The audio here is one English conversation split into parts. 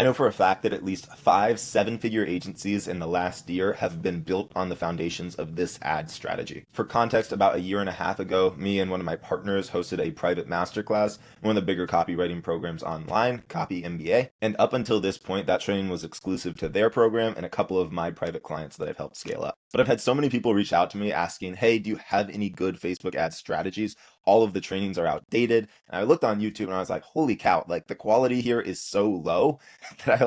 I know for a fact that at least 5 7-figure agencies in the last year have been built on the foundations of this ad strategy. For context, about a year and a half ago, me and one of my partners hosted a private masterclass in one of the bigger copywriting programs online, Copy MBA. And up until this point, that training was exclusive to their program and a couple of my private clients that I've helped scale up. But I've had so many people reach out to me asking, hey, do you have any good Facebook ad strategies? All of the trainings are outdated. And I looked on YouTube and I was like, holy cow, like the quality here is so low that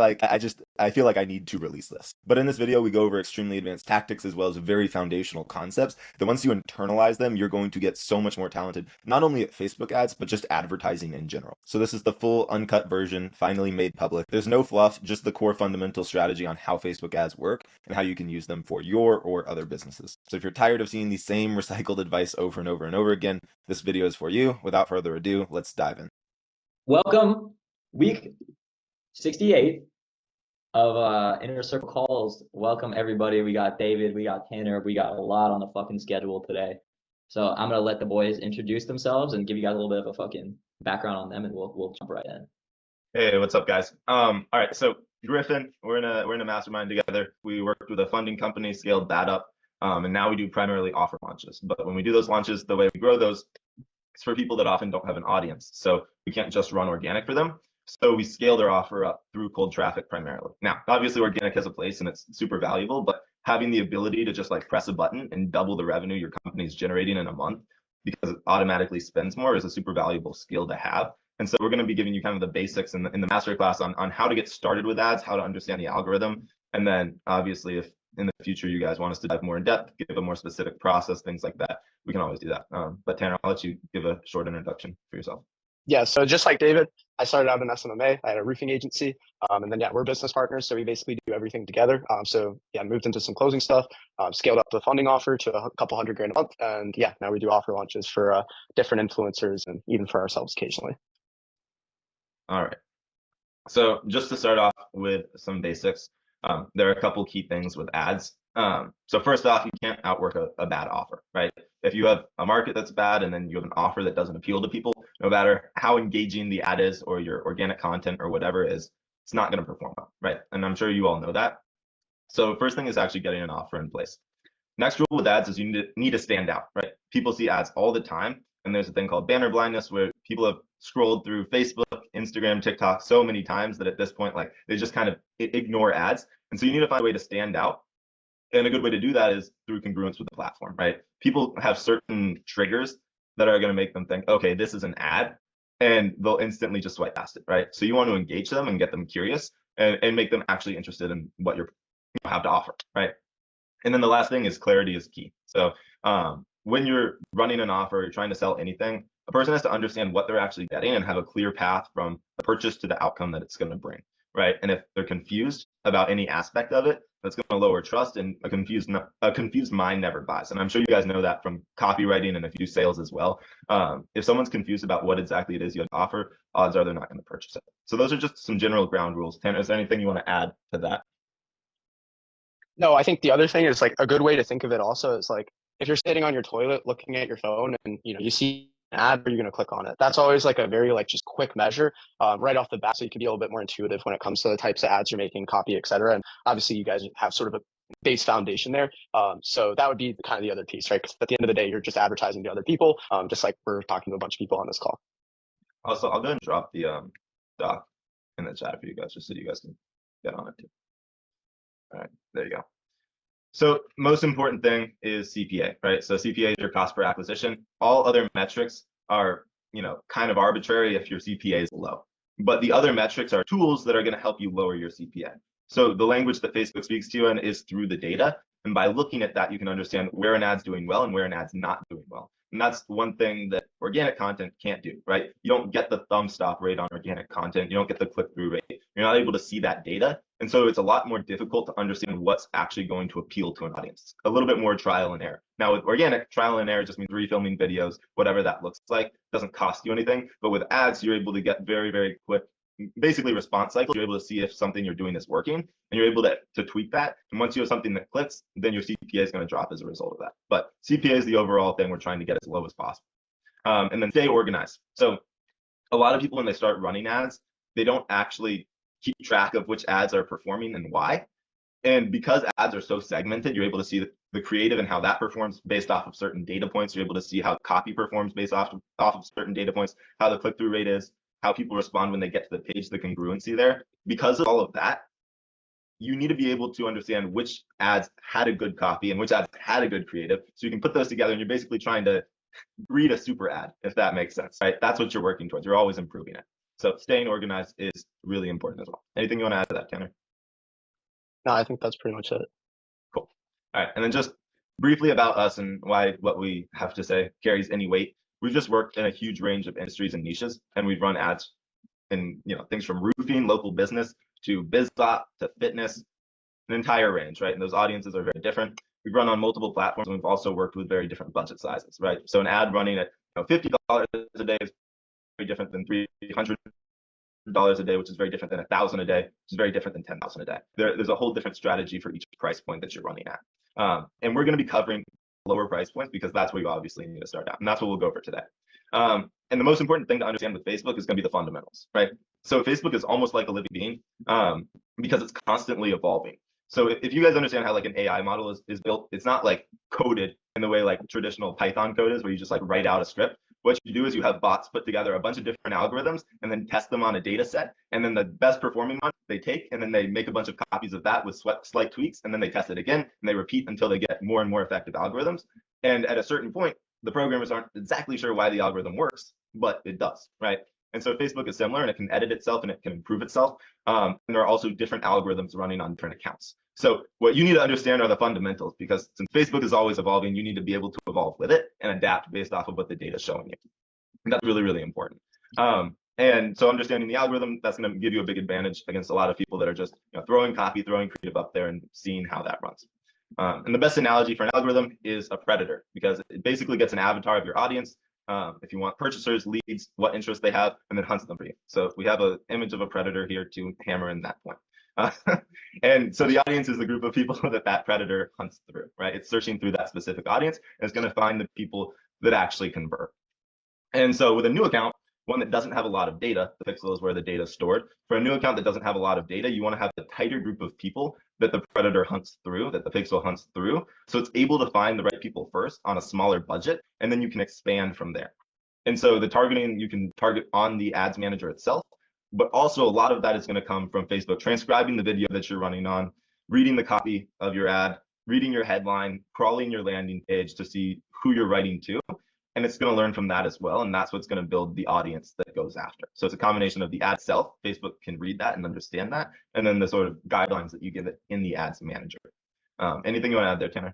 I feel like I need to release this. But in this video, we go over extremely advanced tactics as well as very foundational concepts that once you internalize them, you're going to get so much more talented, not only at Facebook ads, but just advertising in general. So this is the full uncut version, finally made public. There's no fluff, just the core fundamental strategy on how Facebook ads work and how you can use them for your or other businesses. So if you're tired of seeing the same recycled advice over and over and over again, this video is for you. Without further ado, let's dive in. Welcome, week 68 of Inner Circle Calls. Welcome everybody. We got David, we got Tanner, we got a lot on the fucking schedule today. So I'm gonna let the boys introduce themselves and give you guys a little bit of a fucking background on them, and we'll jump right in. Hey, what's up, guys? All right, so Griffin, we're in a mastermind together. We worked with a funding company, scaled that up, and now we do primarily offer launches. But when we do those launches, the way we grow those is for people that often don't have an audience. So we can't just run organic for them. So we scale their offer up through cold traffic primarily. Now, obviously organic has a place and it's super valuable, but having the ability to just like press a button and double the revenue your company is generating in a month because it automatically spends more is a super valuable skill to have. And so we're going to be giving you kind of the basics in the masterclass on how to get started with ads, how to understand the algorithm. And then obviously if in the future you guys want us to dive more in depth, give a more specific process, things like that, we can always do that. But Tanner, I'll let you give a short introduction for yourself. Yeah, so just like David, I started out in SMMA. I had a roofing agency, and then we're business partners, so we basically do everything together. Moved into some closing stuff, scaled up the funding offer to a couple $100,000 a month, and now we do offer launches for different influencers and even for ourselves occasionally. All right. So just to start off with some basics, there are a couple key things with ads. So first off, you can't outwork a bad offer, right? If you have a market that's bad and then you have an offer that doesn't appeal to people, no matter how engaging the ad is or your organic content or whatever it is, it's not going to perform well, right? And I'm sure you all know that. So first thing is actually getting an offer in place. Next rule with ads is you need to stand out, right? People see ads all the time. And there's a thing called banner blindness where people have scrolled through Facebook, Instagram, TikTok so many times that at this point, like they just kind of ignore ads. And so you need to find a way to stand out. And a good way to do that is through congruence with the platform, right? People have certain triggers that are going to make them think, okay, this is an ad, and they'll instantly just swipe past it, right? So you want to engage them and get them curious and make them actually interested in what you have to offer, right? And then the last thing is clarity is key. So when you're running an offer, you're trying to sell anything, a person has to understand what they're actually getting and have a clear path from the purchase to the outcome that it's going to bring, right? And if they're confused about any aspect of it, that's going to lower trust, and a confused mind never buys. And I'm sure you guys know that from copywriting and if you do sales as well. If someone's confused about what exactly it is you have to offer, odds are they're not going to purchase it. So those are just some general ground rules. Tanner, is there anything you want to add to that? No, I think the other thing is like a good way to think of it also is like if you're sitting on your toilet looking at your phone and you see an ad, are you going to click on it? That's always like a very like just quick measure right off the bat, so you can be a little bit more intuitive when it comes to the types of ads you're making, copy, etc. And obviously you guys have sort of a base foundation there. So that would be kind of the other piece, right? Because at the end of the day, you're just advertising to other people, just like we're talking to a bunch of people on this call. Also, I'll go and drop the doc in the chat for you guys, just so you guys can get on it too. All right, there you go. So most important thing is CPA, right? So CPA is your cost per acquisition. All other metrics are, kind of arbitrary if your CPA is low. But the other metrics are tools that are going to help you lower your CPA. So the language that Facebook speaks to you in is through the data. And by looking at that, you can understand where an ad's doing well and where an ad's not doing well. And that's one thing that organic content can't do, right? You don't get the thumb stop rate on organic content. You don't get the click-through rate. You're not able to see that data. And so it's a lot more difficult to understand what's actually going to appeal to an audience. A little bit more trial and error. Now with organic, trial and error just means refilming videos, whatever that looks like. It doesn't cost you anything. But with ads, you're able to get very, very quick, basically response cycle. You're able to see if something you're doing is working, and you're able to tweak that. And once you have something that clicks, then your CPA is going to drop as a result of that. But CPA is the overall thing we're trying to get as low as possible. And then stay organized. So a lot of people, when they start running ads, they don't actually keep track of which ads are performing and why. And because ads are so segmented, you're able to see the creative and how that performs based off of certain data points. You're able to see how copy performs based off of certain data points, how the click-through rate is, how people respond when they get to the page, the congruency there. Because of all of that, you need to be able to understand which ads had a good copy and which ads had a good creative. So you can put those together and you're basically trying to read a super ad, if that makes sense, right? That's what you're working towards. You're always improving it. So staying organized is really important as well. Anything you want to add to that, Tanner? No, I think that's pretty much it. Cool. All right. And then just briefly about us and why what we have to say carries any weight. We've just worked in a huge range of industries and niches, and we've run ads in things from roofing, local business, to BizBot, to fitness, an entire range, right? And those audiences are very different. We've run on multiple platforms, and we've also worked with very different budget sizes, right? So an ad running at $50 a day is very different than $300 a day, which is very different than $1,000 a day, which is very different than $10,000 a day. There's a whole different strategy for each price point that you're running at. And we're going to be covering lower price points because that's where you obviously need to start out. And that's what we'll go over today. And the most important thing to understand with Facebook is going to be the fundamentals, right? So Facebook is almost like a living being because it's constantly evolving. So if you guys understand how like an AI model is built, it's not like coded in the way like traditional Python code is, where you just like write out a script. What you do is you have bots put together a bunch of different algorithms and then test them on a data set. And then the best performing one they take, and then they make a bunch of copies of that with slight tweaks, and then they test it again, and they repeat until they get more and more effective algorithms. And at a certain point, the programmers aren't exactly sure why the algorithm works, but it does, right? And so Facebook is similar, and it can edit itself and it can improve itself. And there are also different algorithms running on different accounts. So what you need to understand are the fundamentals, because since Facebook is always evolving, you need to be able to evolve with it and adapt based off of what the data is showing you. And that's really, really important. And so understanding the algorithm, that's going to give you a big advantage against a lot of people that are just throwing copy, throwing creative up there and seeing how that runs. And the best analogy for an algorithm is a predator, because it basically gets an avatar of your audience. If you want purchasers, leads, what interests they have, and then hunts them for you. So we have an image of a predator here to hammer in that point. And so the audience is the group of people that predator hunts through, right? It's searching through that specific audience, and it's going to find the people that actually convert. And so with a new account, one that doesn't have a lot of data, the pixel is where the data is stored. For a new account that doesn't have a lot of data, you want to have a tighter group of people that the predator hunts through, that the pixel hunts through. So it's able to find the right people first on a smaller budget, and then you can expand from there. And so the targeting, you can target on the ads manager itself, but also a lot of that is going to come from Facebook transcribing the video that you're running on, reading the copy of your ad, reading your headline, crawling your landing page to see who you're writing to. And it's going to learn from that as well. And that's what's going to build the audience that goes after. So it's a combination of the ad itself. Facebook can read that and understand that. And then the sort of guidelines that you give it in the ads manager. Anything you want to add there, Tanner?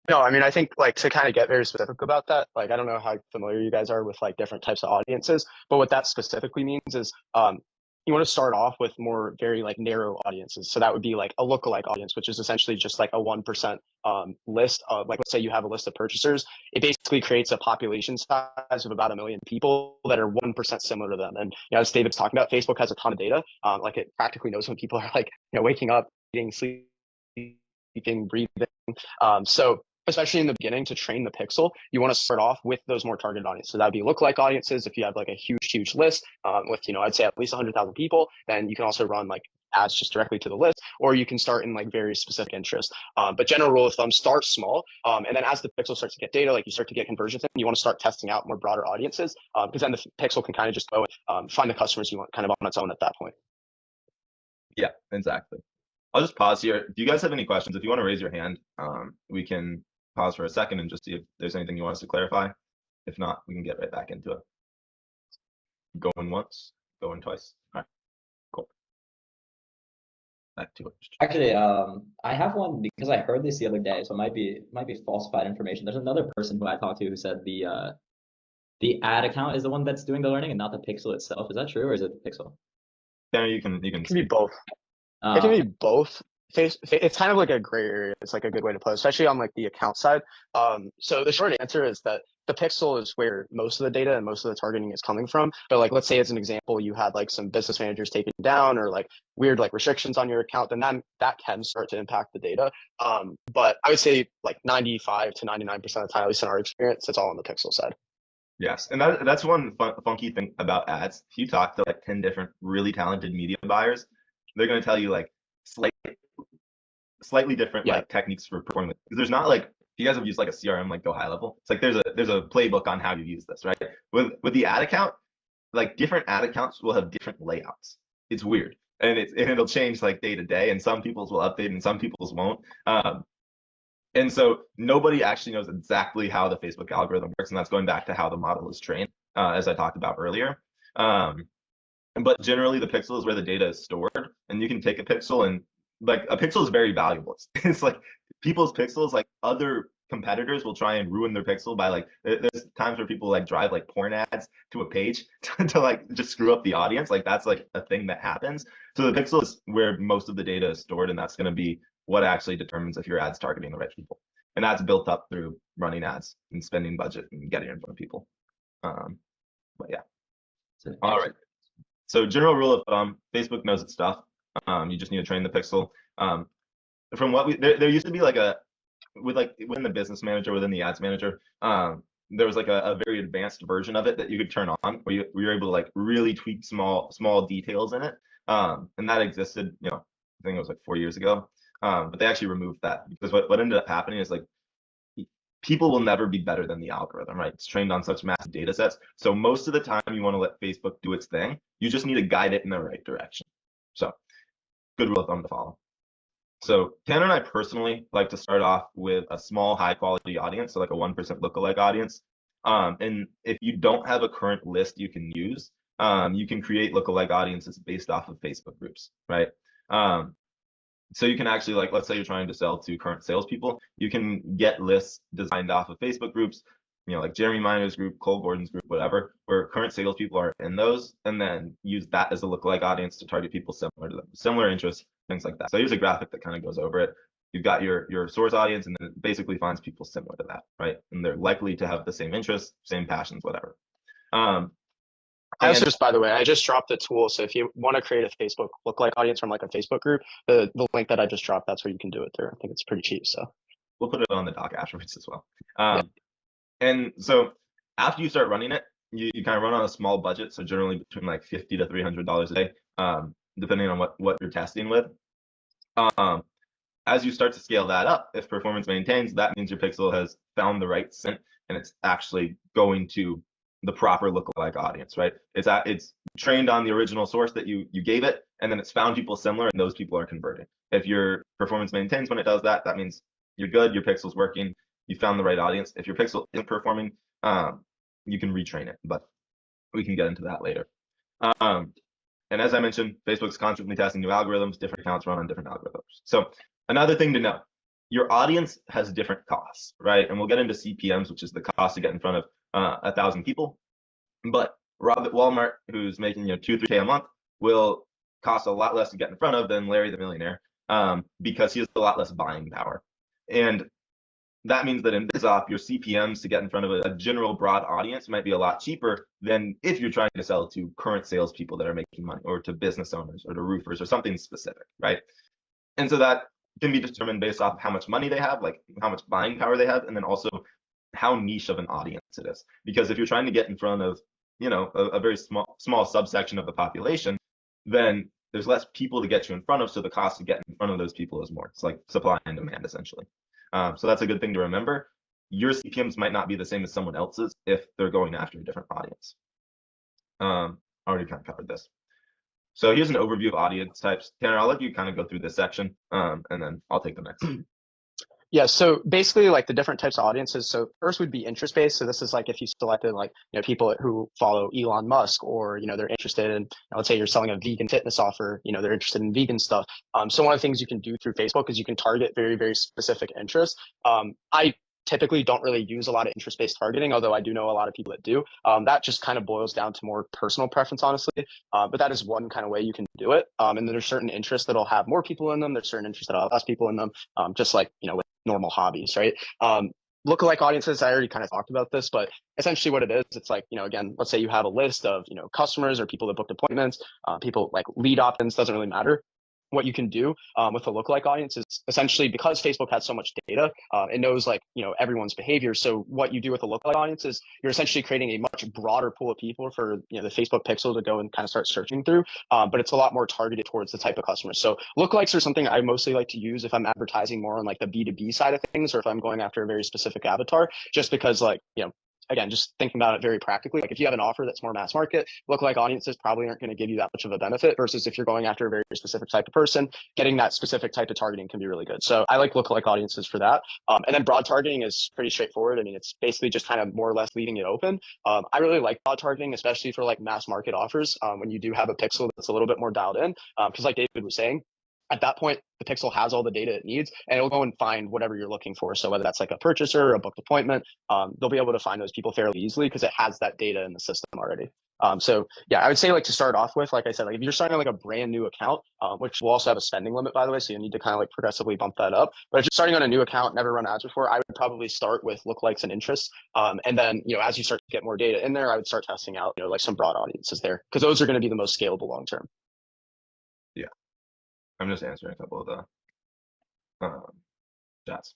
No, I mean, I think like to kind of get very specific about that, like I don't know how familiar you guys are with like different types of audiences, but what that specifically means is you want to start off with more very like narrow audiences. So that would be like a lookalike audience, which is essentially just like a 1% list of like, let's say you have a list of purchasers. It basically creates a population size of about 1 million people that are 1% similar to them. And as David's talking about, Facebook has a ton of data. Like it practically knows when people are like waking up, eating, sleeping, breathing. So especially in the beginning, to train the pixel, you want to start off with those more targeted audiences. So that would be lookalike audiences. If you have like a huge list with, I'd say at least 100,000 people, then you can also run like ads just directly to the list, or you can start in like very specific interests. But general rule of thumb, start small. And then as the pixel starts to get data, like you start to get conversions, you want to start testing out more broader audiences because then the pixel can kind of just go and find the customers you want kind of on its own at that point. Yeah, exactly. I'll just pause here. Do you guys have any questions? If you want to raise your hand, we can pause for a second and just see if there's anything you want us to clarify. If not, we can get right back into it. Going once, going twice. All right, cool. Back to it. Actually, I have one because I heard this the other day, so it might be falsified information. There's another person who I talked to who said the ad account is the one that's doing the learning and not the pixel itself. Is that true, or is it the pixel? Yeah, you can. It can be both. It can be both. It's kind of like a gray area. It's like a good way to put it, especially on like the account side. So the short answer is that the pixel is where most of the data and most of the targeting is coming from. But like, let's say as an example, you had like some business managers taken down or like weird like restrictions on your account, then that can start to impact the data. But I would say like 95 to 99% of the time, at least in our experience, it's all on the pixel side. Yes, and that's one funky thing about ads. If you talk to like 10 different really talented media buyers, they're going to tell you like slightly different Yeah. like techniques for performing. Because there's not like, if you guys have used like a CRM like Go High Level, it's like there's a playbook on how you use this, right? With the ad account, like different ad accounts will have different layouts. It's weird. And it'll change like day to day, and some people's will update and some people's won't. And so nobody actually knows exactly how the Facebook algorithm works, and that's going back to how the model is trained, as I talked about earlier. Um, but generally, the pixel is where the data is stored, and you can take a pixel and like a pixel is very valuable. It's like people's pixels, like other competitors will try and ruin their pixel by like there's times where people like drive like porn ads to a page to like just screw up the audience. Like that's like a thing that happens. So the pixel is where most of the data is stored, and that's going to be what actually determines if your ad's targeting the right people. And that's built up through running ads and spending budget and getting in front of people. But yeah. All right. So general rule of thumb, Facebook knows its stuff. You just need to train the pixel. From what there used to be like within the business manager, within the ads manager, there was like a very advanced version of it that you could turn on where you're able to like really tweak small details in it. And that existed, I think it was like 4 years ago. But they actually removed that because what ended up happening is like people will never be better than the algorithm, right? It's trained on such massive data sets. So most of the time you want to let Facebook do its thing. You just need to guide it in the right direction. So good rule of thumb to follow. So Tanner and I personally like to start off with a small, high quality audience, so like a 1% lookalike audience. And if you don't have a current list you can use, you can create lookalike audiences based off of Facebook groups, right? So you can actually, like, let's say you're trying to sell to current salespeople, you can get lists designed off of Facebook groups, like Jeremy Miner's group, Cole Gordon's group, whatever, where current salespeople are in those, and then use that as a lookalike audience to target people similar to them, similar interests, things like that. So here's a graphic that kind of goes over it. You've got your source audience, and then it basically finds people similar to that, right? And they're likely to have the same interests, same passions, whatever. I also just, by the way, I just dropped the tool. So if you want to create a Facebook lookalike audience from like a Facebook group, the link that I just dropped, that's where you can do it there. I think it's pretty cheap. So we'll put it on the doc afterwards as well. Yeah. And so after you start running it, you kind of run on a small budget. So generally between like $50 to $300 a day, depending on what you're testing with. As you start to scale that up, if performance maintains, that means your pixel has found the right scent and it's actually going to the proper lookalike audience, right? It's trained on the original source that you gave it, and then it's found people similar, and those people are converting. If your performance maintains when it does that, that means you're good, your pixel's working, you found the right audience. If your pixel isn't performing, you can retrain it, but we can get into that later. And as I mentioned, Facebook's constantly testing new algorithms, different accounts run on different algorithms. So another thing to know, your audience has different costs, right? And we'll get into CPMs, which is the cost to get in front of 1,000 people. But Rob at Walmart, who's making 2-3K a month, will cost a lot less to get in front of than Larry the Millionaire, because he has a lot less buying power. And that means that in BizOp, your CPMs to get in front of a general broad audience might be a lot cheaper than if you're trying to sell to current salespeople that are making money, or to business owners, or to roofers, or something specific, right? And so that can be determined based off how much money they have, like how much buying power they have, and then also how niche of an audience it is. Because if you're trying to get in front of, a very small subsection of the population, then there's less people to get you in front of, so the cost to get in front of those people is more. It's like supply and demand, essentially. So that's a good thing to remember. Your CPMs might not be the same as someone else's if they're going after a different audience. Already kind of covered this. So here's an overview of audience types. Tanner, I'll let you kind of go through this section, and then I'll take the next. Yeah, so basically like the different types of audiences. So first would be interest-based. So this is like if you selected like, people who follow Elon Musk, or, they're interested in, let's say you're selling a vegan fitness offer, they're interested in vegan stuff. So one of the things you can do through Facebook is you can target very, very specific interests. I typically don't really use a lot of interest-based targeting, although I do know a lot of people that do. That just kind of boils down to more personal preference, honestly. But that is one kind of way you can do it. And then there's certain interests that'll have more people in them. There's certain interests that'll have less people in them, just like, with normal hobbies, right? Lookalike audiences, I already kind of talked about this, but essentially what it is, it's like, again, let's say you have a list of, customers or people that booked appointments, people like lead opt-ins, doesn't really matter. what you can do with a lookalike audience is essentially, because Facebook has so much data, it knows like, everyone's behavior. So what you do with a lookalike audience is you're essentially creating a much broader pool of people for the Facebook pixel to go and kind of start searching through. But it's a lot more targeted towards the type of customers. So lookalikes are something I mostly like to use if I'm advertising more on like the B2B side of things, or if I'm going after a very specific avatar, just because like, again, just thinking about it very practically, like if you have an offer that's more mass market, lookalike audiences probably aren't going to give you that much of a benefit, versus if you're going after a very specific type of person, getting that specific type of targeting can be really good. So I like lookalike audiences for that. And then broad targeting is pretty straightforward. I mean, it's basically just kind of more or less leaving it open. I really like broad targeting, especially for like mass market offers, when you do have a pixel that's a little bit more dialed in, because like David was saying, at that point, the pixel has all the data it needs, and it'll go and find whatever you're looking for. So whether that's like a purchaser or a booked appointment, they'll be able to find those people fairly easily because it has that data in the system already. So yeah, I would say like to start off with, like I said, like if you're starting like a brand new account, which will also have a spending limit, by the way, so you need to kind of like progressively bump that up. But if you're starting on a new account, never run ads before, I would probably start with lookalikes and interests. And then, as you start to get more data in there, I would start testing out, like some broad audiences there, because those are going to be the most scalable long term. Yeah. I'm just answering a couple of the chats.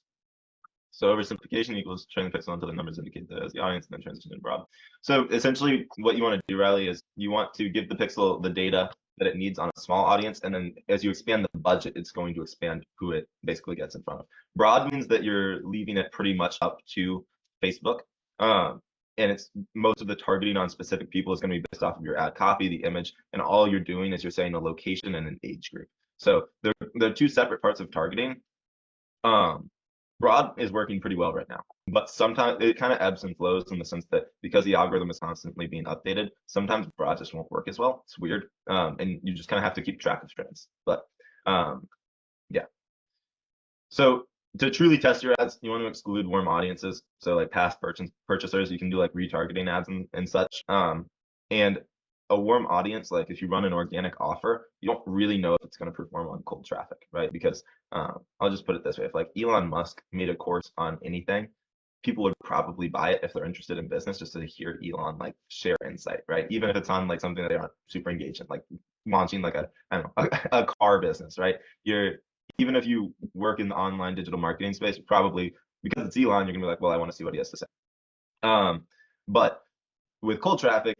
So oversimplification equals turn the pixel until the numbers indicate that as the audience, and then transition to broad. So essentially what you want to do, Riley, is you want to give the pixel the data that it needs on a small audience, and then as you expand the budget, it's going to expand who it basically gets in front of. Broad means that you're leaving it pretty much up to Facebook. And it's most of the targeting on specific people is going to be based off of your ad copy, the image, and all you're doing is you're saying a location and an age group. So they're two separate parts of targeting. Broad is working pretty well right now, but sometimes it kind of ebbs and flows in the sense that because the algorithm is constantly being updated, sometimes broad just won't work as well. It's weird, and you just kind of have to keep track of trends. But yeah. So to truly test your ads, you want to exclude warm audiences. So like past purchasers, you can do like retargeting ads and such. And a warm audience, like if you run an organic offer, you don't really know if it's going to perform on cold traffic, right? Because I'll just put it this way: if like Elon Musk made a course on anything, people would probably buy it if they're interested in business, just to hear Elon like share insight, right? Even if it's on like something that they aren't super engaged in, like launching like a car business, right? Even if you work in the online digital marketing space, probably because it's Elon, you're gonna be like, well, I want to see what he has to say. But with cold traffic,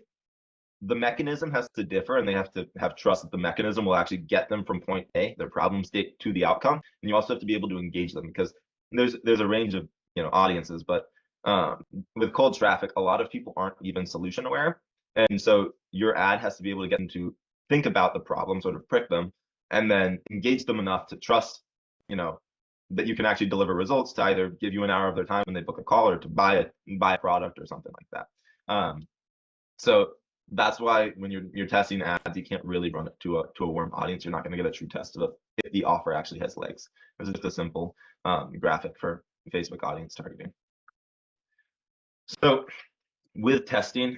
the mechanism has to differ, and they have to have trust that the mechanism will actually get them from point A, their problem state, to the outcome. And you also have to be able to engage them, because there's a range of audiences, but with cold traffic, a lot of people aren't even solution aware, and so your ad has to be able to get them to think about the problem, sort of prick them, and then engage them enough to trust, that you can actually deliver results, to either give you an hour of their time when they book a call, or to buy a product or something like that. So that's why when you're testing ads, you can't really run it to a warm audience. You're not going to get a true test of if the offer actually has legs. This is just a simple graphic for Facebook audience targeting. So with testing,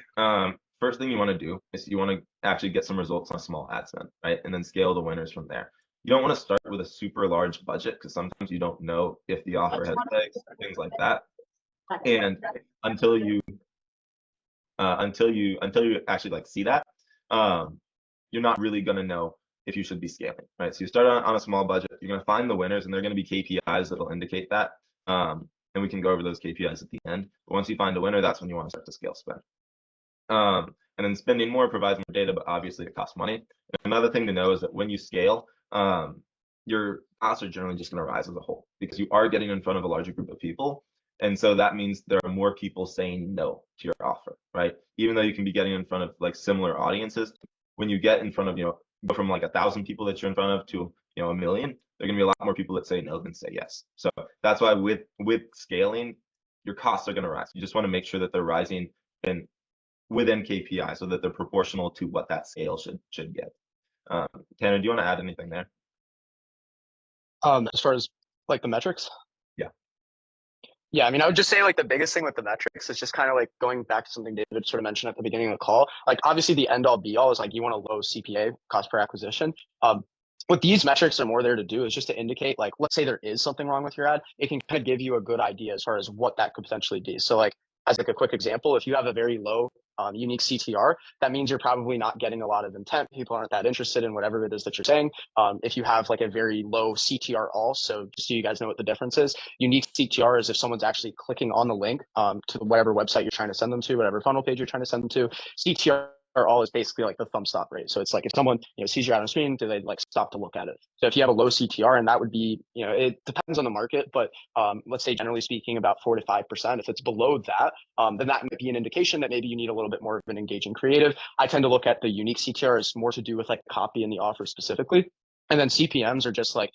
first thing you want to do is you want to actually get some results on a small ad spend, right? And then scale the winners from there. You don't want to start with a super large budget, because sometimes you don't know if the offer has legs, things like that. And until you actually like see that, you're not really going to know if you should be scaling, right? So you start on a small budget, you're going to find the winners, and they're going to be KPIs that'll indicate that. And we can go over those KPIs at the end. But once you find a winner, that's when you want to start to scale spend. And then spending more provides more data, but obviously it costs money. Another thing to know is that when you scale, your costs are generally just going to rise as a whole, because you are getting in front of a larger group of people. And so that means there are more people saying no to your offer, right? Even though you can be getting in front of like similar audiences, when you get in front of, go from like 1,000 people that you're in front of to, 1 million, there are going to be a lot more people that say no than say yes. So that's why with scaling, your costs are going to rise. You just want to make sure that they're rising within KPI, so that they're proportional to what that scale should get. Tanner, do you want to add anything there? As far as like the metrics? Yeah, I mean, I would just say like the biggest thing with the metrics is just kind of like going back to something David sort of mentioned at the beginning of the call. Like obviously the end all be all is like you want a low CPA, cost per acquisition. What these metrics are more there to do is just to indicate, like, let's say there is something wrong with your ad, it can kind of give you a good idea as far as what that could potentially be. So like, as like a quick example, if you have a very low unique CTR, that means you're probably not getting a lot of intent. People aren't that interested in whatever it is that you're saying. If you have like a very low CTR all, so just so you guys know what the difference is, unique CTR is if someone's actually clicking on the link to whatever website you're trying to send them to, whatever funnel page you're trying to send them to. CTR all is basically like the thumb stop rate. So it's like if someone sees you out on screen, do they like stop to look at it? So if you have a low CTR, and that would be, it depends on the market, but let's say generally speaking about 4 to 5%. If it's below that, then that might be an indication that maybe you need a little bit more of an engaging creative. I tend to look at the unique CTR as more to do with like copy and the offer specifically. And then CPMs are just like,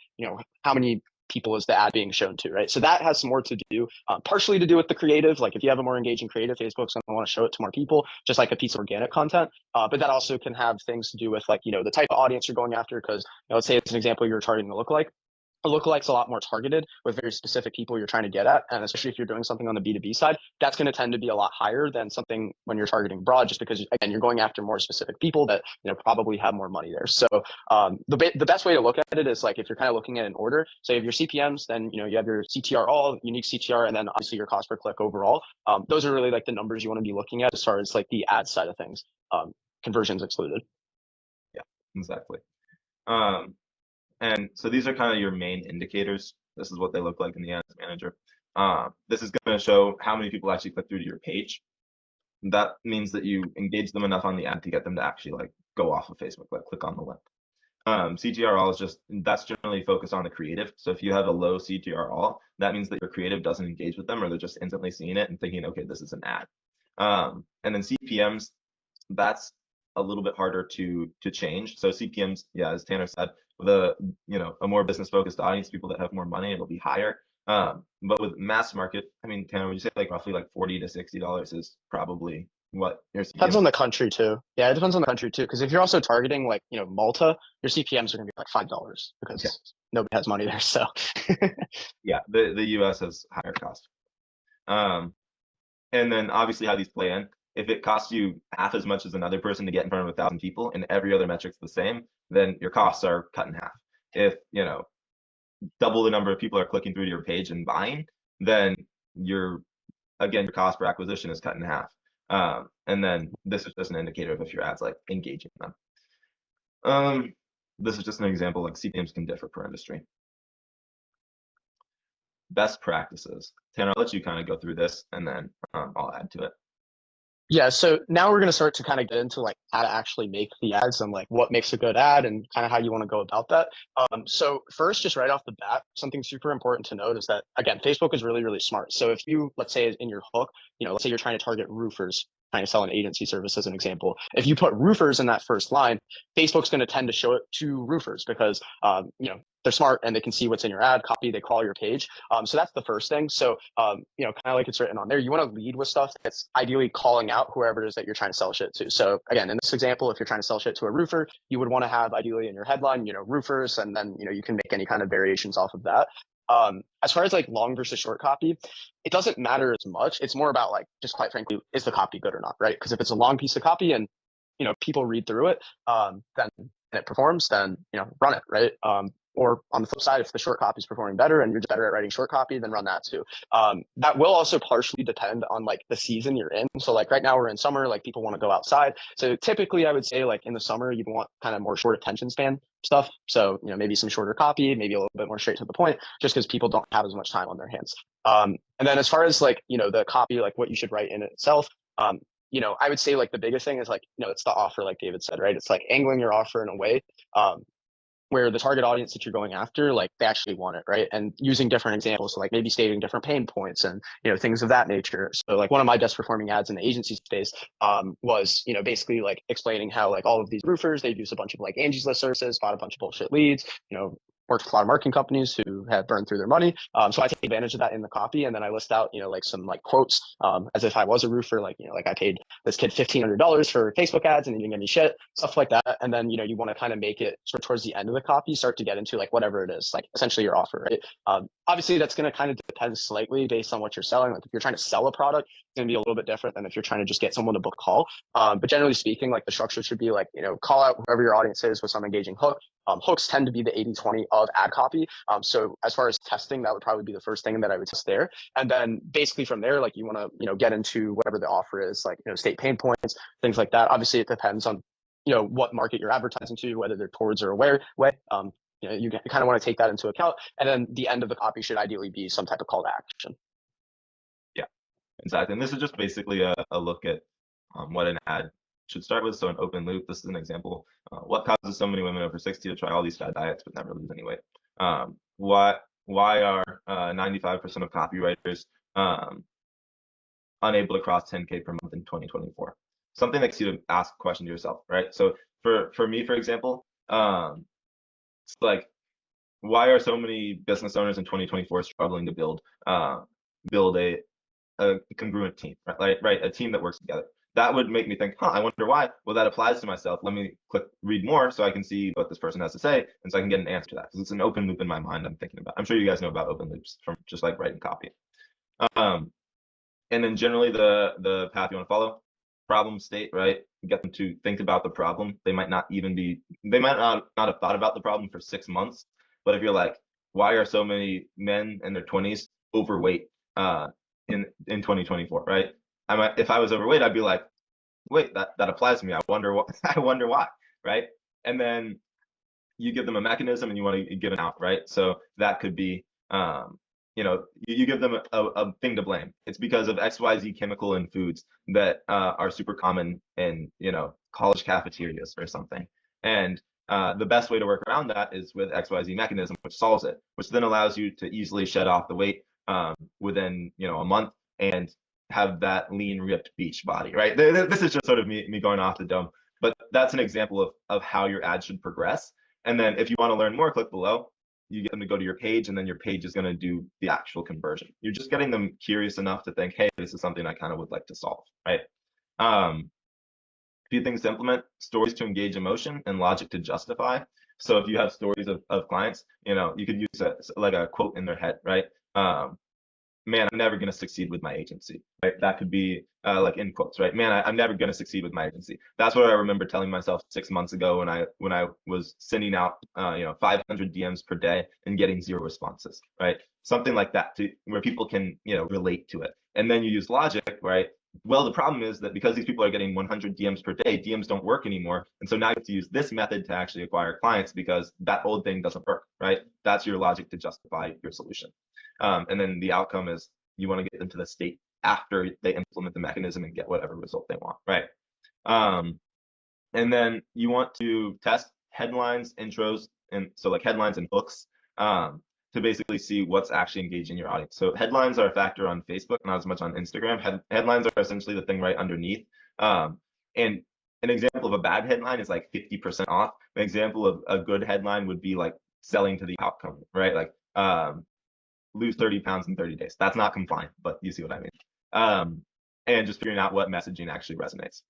how many people is the ad being shown to, right? So that has some more to do, partially to do with the creative. Like if you have a more engaging creative, Facebook's going to want to show it to more people, just like a piece of organic content. But that also can have things to do with like, the type of audience you're going after. Because let's say it's an example, you're targeting a lookalike. A lookalike's a lot more targeted with very specific people you're trying to get at. And especially if you're doing something on the B2B side, that's going to tend to be a lot higher than something when you're targeting broad, just because, again, you're going after more specific people that, probably have more money there. So the best way to look at it is like if you're kind of looking at an order, so you have your CPMs, then, you have your CTR all, unique CTR, and then obviously your cost per click overall. Those are really like the numbers you want to be looking at as far as like the ad side of things, conversions excluded. Yeah, exactly. And so these are kind of your main indicators. This is what they look like in the ads manager. This is going to show how many people actually click through to your page. That means that you engage them enough on the ad to get them to actually like go off of Facebook, like click on the link. CTR all is that's generally focused on the creative. So if you have a low CTR all, that means that your creative doesn't engage with them, or they're just instantly seeing it and thinking, okay, this is an ad. And then CPMs, that's a little bit harder to change. So CPMs, yeah, as Tanner said, with a more business focused audience, people that have more money, it'll be higher. But with mass market, I mean, Tanner, would you say like roughly like $40 to $60 is probably what your CPM? Depends on the country too. Yeah, it depends on the country too. Because if you're also targeting like Malta, your CPMs are gonna be like $5 because nobody has money there. So yeah, the US has higher cost. And then obviously how these play in. If it costs you half as much as another person to get in front of 1,000 people and every other metric's the same, then your costs are cut in half. If, double the number of people are clicking through to your page and buying, then your cost per acquisition is cut in half. And then this is just an indicator of if your ad's like engaging them. This is just an example, like CPMs can differ per industry. Best practices. Tanner, I'll let you kind of go through this and then I'll add to it. Yeah, so now we're going to start to kind of get into like how to actually make the ads and like what makes a good ad and kind of how you want to go about that. So first, just right off the bat, something super important to note is that, again, Facebook is really, really smart. So if you, let's say in your hook, let's say you're trying to target roofers, trying to sell an agency service as an example. If you put roofers in that first line, Facebook's going to tend to show it to roofers because, they're smart and they can see what's in your ad copy. They crawl your page. So that's the first thing. So, kind of like it's written on there, you want to lead with stuff that's ideally calling out whoever it is that you're trying to sell shit to. So again, in this example, if you're trying to sell shit to a roofer, you would want to have ideally in your headline, roofers, and then, you can make any kind of variations off of that. As far as like long versus short copy, it doesn't matter as much. It's more about like, just quite frankly, is the copy good or not, right? Because if it's a long piece of copy and, people read through it, then it performs, then, run it, right? Or on the flip side, if the short copy is performing better and you're better at writing short copy, then run that too. That will also partially depend on like the season you're in. So like right now we're in summer, like people want to go outside. So typically I would say like in the summer, you'd want kind of more short attention span stuff. So, maybe some shorter copy, maybe a little bit more straight to the point, just because people don't have as much time on their hands. And then as far as like, the copy, like what you should write in it itself, I would say like the biggest thing is like, it's the offer, like David said, right? It's like angling your offer in a way, where the target audience that you're going after, like they actually want it, right? And using different examples, so like maybe stating different pain points and, things of that nature. So like one of my best performing ads in the agency space was, basically like explaining how like all of these roofers, they'd use a bunch of like Angie's List services, bought a bunch of bullshit leads, worked with a lot of marketing companies who had burned through their money. So I take advantage of that in the copy. And then I list out, like some like quotes as if I was a roofer, like, like I paid this kid $1,500 for Facebook ads and he didn't get any shit, stuff like that. And then, you want to kind of make it sort of towards the end of the copy, start to get into like whatever it is, like essentially your offer, right? Obviously that's going to kind of depend slightly based on what you're selling. Like if you're trying to sell a product, it's going to be a little bit different than if you're trying to just get someone to book a call. But generally speaking, like the structure should be like, call out whoever your audience is with some engaging hook. Hooks tend to be the 80-20 of ad copy. So as far as testing, that would probably be the first thing that I would test there. And then basically from there, like you want to, get into whatever the offer is, like, state pain points, things like that. Obviously, it depends on, what market you're advertising to, whether they're towards or aware way. You kind of want to take that into account. And then the end of the copy should ideally be some type of call to action. Yeah, exactly. And this is just basically a look at what an ad should start with. So an open loop, this is an example. What causes so many women over 60 to try all these fad diets but never lose any weight? Why are 95% of copywriters unable to cross 10K per month in 2024? Something that gets you to ask a question to yourself, right? So for me, for example, it's like, why are so many business owners in 2024 struggling to build a congruent team, right? A team that works together. That would make me think, I wonder why. Well, that applies to myself. Let me click read more so I can see what this person has to say, and so I can get an answer to that, because it's an open loop in my mind I'm thinking about. I'm sure you guys know about open loops from just like writing copy. And then generally the path you want to follow, problem state, right? Get them to think about the problem. They might not have thought about the problem for 6 months, but if you're like, why are so many men in their 20s overweight in 2024, right? If I was overweight, I'd be like, wait, that applies to me. I wonder why, right? And then you give them a mechanism and you want to give an out, right? So that could be, you give them a thing to blame. It's because of XYZ chemical in foods that are super common in, college cafeterias or something. And the best way to work around that is with XYZ mechanism, which solves it, which then allows you to easily shed off the weight within, a month and have that lean, ripped beach body, right? This is just sort of me going off the dome, but that's an example of how your ad should progress. And then if you want to learn more, click below. You get them to go to your page, and then your page is going to do the actual conversion. You're just getting them curious enough to think, hey, this is something I kind of would like to solve, right? A few things to implement: stories to engage emotion and logic to justify. So if you have stories of clients, you could use like a quote in their head, right? Man, I'm never going to succeed with my agency, right? That could be like in quotes, right? Man, I'm never going to succeed with my agency. That's what I remember telling myself 6 months ago when I was sending out 500 DMs per day and getting 0 responses, right? Something like that, where people can relate to it. And then you use logic, right? Well, the problem is that because these people are getting 100 DMs per day, DMs don't work anymore. And so now you have to use this method to actually acquire clients, because that old thing doesn't work, right? That's your logic to justify your solution. And then the outcome is you want to get them to the state after they implement the mechanism and get whatever result they want, right? And then you want to test headlines, intros, and so like headlines and hooks to basically see what's actually engaging your audience. So headlines are a factor on Facebook, not as much on Instagram. Headlines are essentially the thing right underneath. And an example of a bad headline is like 50% off. An example of a good headline would be like selling to the outcome, right? Like lose 30 pounds in 30 days. That's not compliant, but you see what I mean. And just figuring out what messaging actually resonates.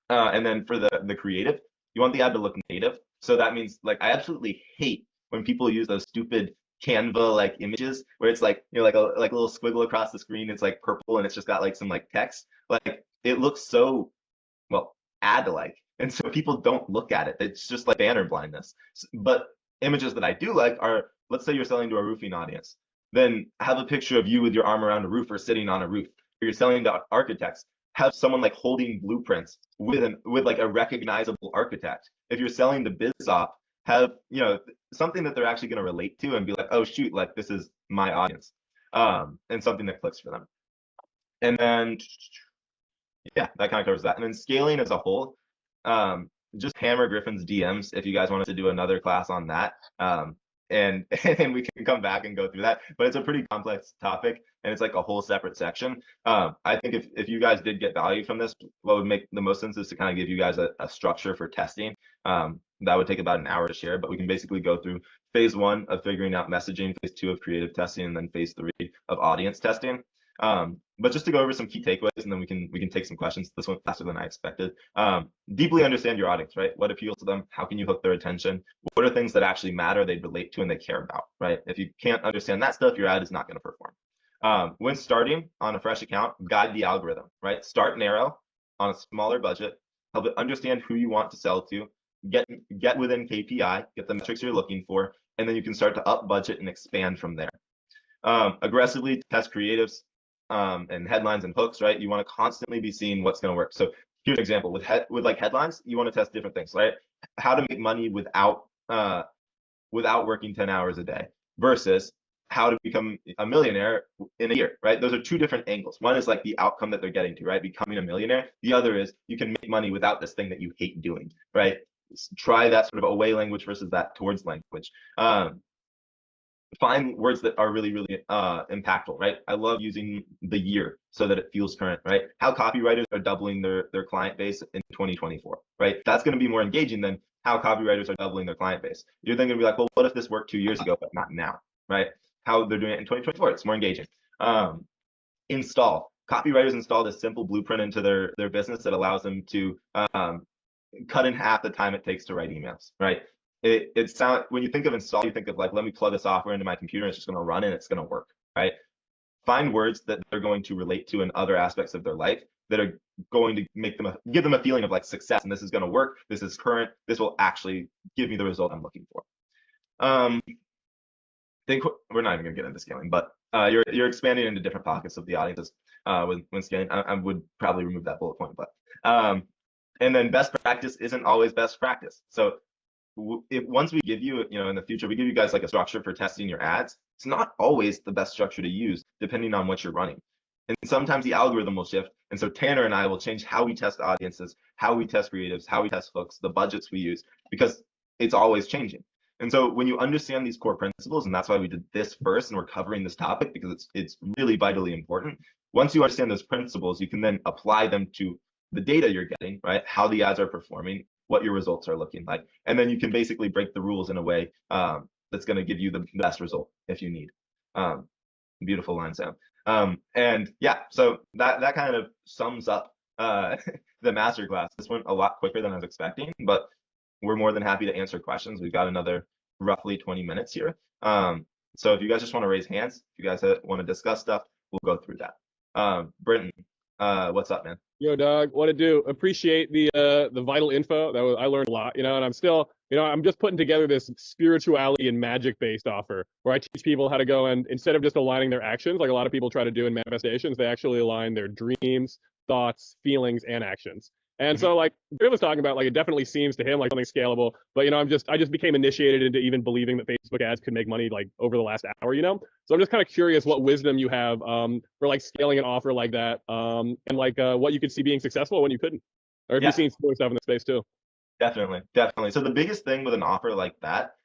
And then for the creative, you want the ad to look native. So that means, like, I absolutely hate when people use those stupid Canva like images where it's like, like a little squiggle across the screen. It's like purple and it's just got like some like text. Like, it looks so, well, ad-like. And so people don't look at it. It's just like banner blindness. But images that I do like are, let's say you're selling to a roofing audience, then have a picture of you with your arm around a roof or sitting on a roof. Or you're selling to architects, have someone like holding blueprints with like a recognizable architect. If you're selling to BizOp, have something that they're actually going to relate to and be like, oh shoot, like this is my audience, and something that clicks for them. And then yeah, that kind of covers that. And then scaling as a whole, just hammer Griffin's DMs if you guys wanted to do another class on that. And we can come back and go through that, but it's a pretty complex topic and it's like a whole separate section. I think if you guys did get value from this, what would make the most sense is to kind of give you guys a structure for testing. That would take about an hour to share, but we can basically go through phase 1 of figuring out messaging, phase 2 of creative testing, and then phase 3 of audience testing. But just to go over some key takeaways, and then we can take some questions. This went faster than I expected. Deeply understand your audience, right? What appeals to them? How can you hook their attention? What are things that actually matter, they relate to, and they care about, right? If you can't understand that stuff, your ad is not going to perform. When starting on a fresh account, guide the algorithm, right? Start narrow on a smaller budget, help it understand who you want to sell to, get within KPI, get the metrics you're looking for, and then you can start to up budget and expand from there. Aggressively test creatives and headlines and hooks, right? You want to constantly be seeing what's going to work. So here's an example with like headlines, you want to test different things, right? How to make money without working 10 hours a day versus how to become a millionaire in a year, right? Those are two different angles. One is like the outcome that they're getting to, right? Becoming a millionaire. The other is you can make money without this thing that you hate doing, right? Try that sort of away language versus that towards language. Find words that are really, really impactful, right? I love using the year so that it feels current, right? How copywriters are doubling their client base in 2024, right? That's going to be more engaging than how copywriters are doubling their client base. You're then going to be like, well, what if this worked 2 years ago, but not now, right? How they're doing it in 2024, it's more engaging. Install. Copywriters install this simple blueprint into their business that allows them to cut in half the time it takes to write emails, right? When you think of install, you think of like, let me plug the software into my computer, and it's just going to run and it's going to work, right? Find words that they're going to relate to in other aspects of their life that are going to give them a feeling of like success, and this is going to work, this is current, this will actually give me the result I'm looking for. Think we're not even going to get into scaling, but you're expanding into different pockets of the audiences when scaling. I would probably remove that bullet point, but and then best practice isn't always best practice. So once we give you, in the future, we give you guys like a structure for testing your ads, it's not always the best structure to use depending on what you're running. And sometimes the algorithm will shift. And so Tanner and I will change how we test audiences, how we test creatives, how we test hooks, the budgets we use, because it's always changing. And so when you understand these core principles, and that's why we did this first, and we're covering this topic because it's really vitally important. Once you understand those principles, you can then apply them to the data you're getting, right? How the ads are performing, what your results are looking like. And then you can basically break the rules in a way that's going to give you the best result if you need. Beautiful line, Sam. And yeah, so that kind of sums up the masterclass. This went a lot quicker than I was expecting, but we're more than happy to answer questions. We've got another roughly 20 minutes here. So if you guys just want to raise hands, if you guys want to discuss stuff, we'll go through that. Britton, what's up, man? Yo, dog, what to do? Appreciate the vital info. I learned a lot, and I'm still, I'm just putting together this spirituality and magic based offer where I teach people how to go and instead of just aligning their actions, like a lot of people try to do in manifestations, they actually align their dreams, thoughts, feelings, and actions. And so like Bill was talking about, like it definitely seems to him like something scalable, but I just became initiated into even believing that Facebook ads could make money like over the last hour, So I'm just kind of curious what wisdom you have for like scaling an offer like that, and like what you could see being successful when you couldn't, or if you've seen similar stuff in the space too. Definitely. So the biggest thing with an offer like that,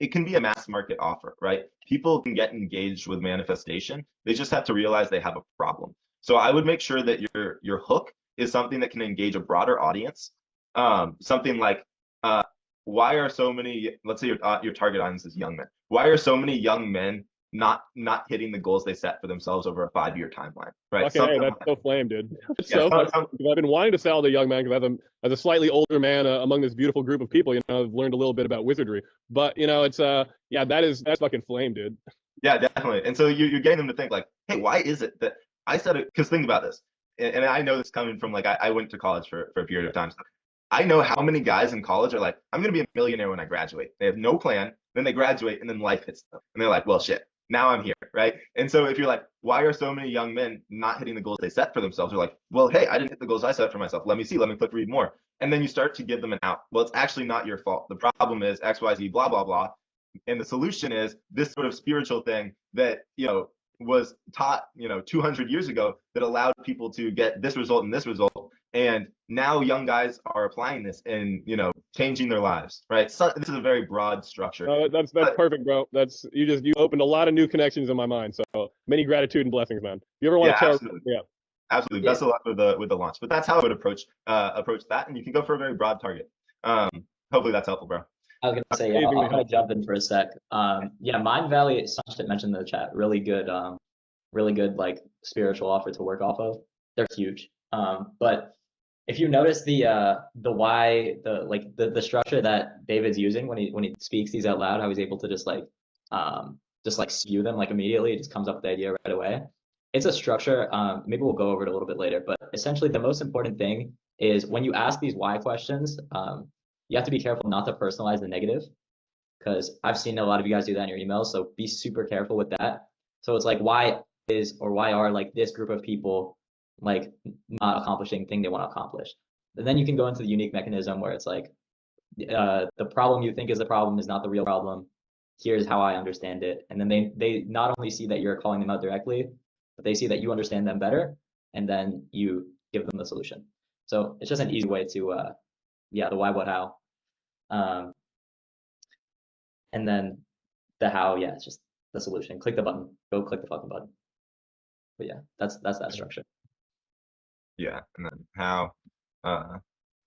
it can be a mass market offer, right? People can get engaged with manifestation. They just have to realize they have a problem. So I would make sure that your hook is something that can engage a broader audience. Something like, why are so many, let's say your target audience is young men. Why are so many young men not hitting the goals they set for themselves over a 5-year timeline, right? Okay, hey, that's so flame, dude. It's Yeah, I've been wanting to sell to young men because as a slightly older man among this beautiful group of people, I've learned a little bit about wizardry. But it's that's fucking flame, dude. Yeah, definitely. And so you're getting them to think like, hey, why is it that I said it? Because think about this, and I know this coming from like I went to college for a period of time. So I know how many guys in college are like, I'm gonna be a millionaire when I graduate. They have no plan, then they graduate, and then life hits them, and they're like, well, shit. Now I'm here, right? And so if you're like, why are so many young men not hitting the goals they set for themselves? You're like, well, hey, I didn't hit the goals I set for myself. Let me see. Let me click read more. And then you start to give them an out. Well, it's actually not your fault. The problem is X, Y, Z, blah, blah, blah. And the solution is this sort of spiritual thing that, was taught, 200 years ago that allowed people to get this result and this result. And now young guys are applying this and, changing their lives, right? So this is a very broad structure. That's perfect, bro. You opened a lot of new connections in my mind. So many gratitude and blessings, man. If you ever want to Absolutely. Best of luck with the launch. But that's how I would approach that, and you can go for a very broad target. Hopefully that's helpful, bro. I was gonna say, yeah, I'm gonna jump in for a sec. Mind Valley, Sanjit mentioned in the chat, really good like spiritual offer to work off of. They're huge. But if you notice the why, the structure that David's using when he speaks these out loud, how he's able to just spew them like immediately, it just comes up with the idea right away. It's a structure. Maybe we'll go over it a little bit later, but essentially the most important thing is when you ask these why questions, you have to be careful not to personalize the negative, because I've seen a lot of you guys do that in your emails. So be super careful with that. So it's like, why are like this group of people like not accomplishing the thing they want to accomplish? And then you can go into the unique mechanism where it's like, the problem you think is the problem is not the real problem. Here's how I understand it. And then they not only see that you're calling them out directly, but they see that you understand them better, and then you give them the solution. So it's just an easy way to, yeah, the why, what, how. And then the how, yeah, it's just the solution. Click the button. Go click the fucking button. But yeah, that's that structure. Yeah, and then how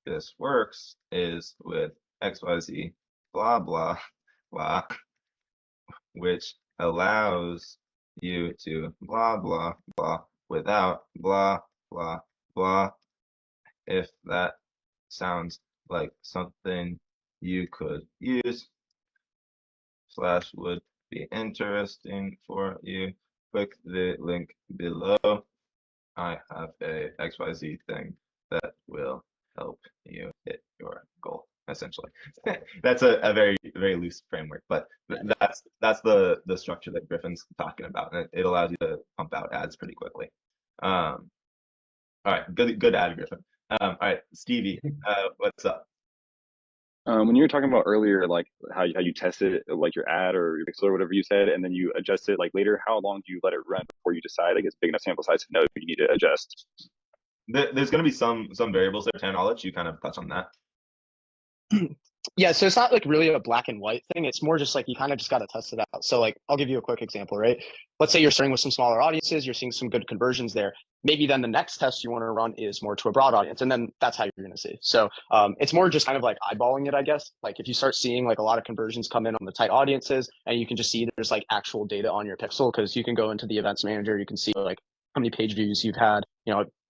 this works is with XYZ blah blah blah, which allows you to blah blah blah without blah blah blah. If that sounds like something you could use / would be interesting for you, click the link below. I have a XYZ thing that will help you hit your goal, essentially. That's a very, very loose framework, but that's the structure that Griffin's talking about, and it allows you to pump out ads pretty quickly. All right, good ad, Griffin. All right, Stevie, what's up? When you were talking about earlier, like how you tested like your ad or your pixel or whatever you said, and then you adjust it like later, how long do you let it run before you decide, I guess, big enough sample size to know you need to adjust? There's going to be some variables there, Tan. I'll let you kind of touch on that. Yeah, so it's not like really a black and white thing. It's more just like you kind of just got to test it out. So like I'll give you a quick example, right? Let's say you're starting with some smaller audiences, you're seeing some good conversions there. Maybe then the next test you want to run is more to a broad audience, and then that's how you're going to see. So it's more just kind of like eyeballing it, I guess. Like if you start seeing like a lot of conversions come in on the tight audiences, and you can just see there's like actual data on your pixel, because you can go into the events manager, you can see like how many page views you've had,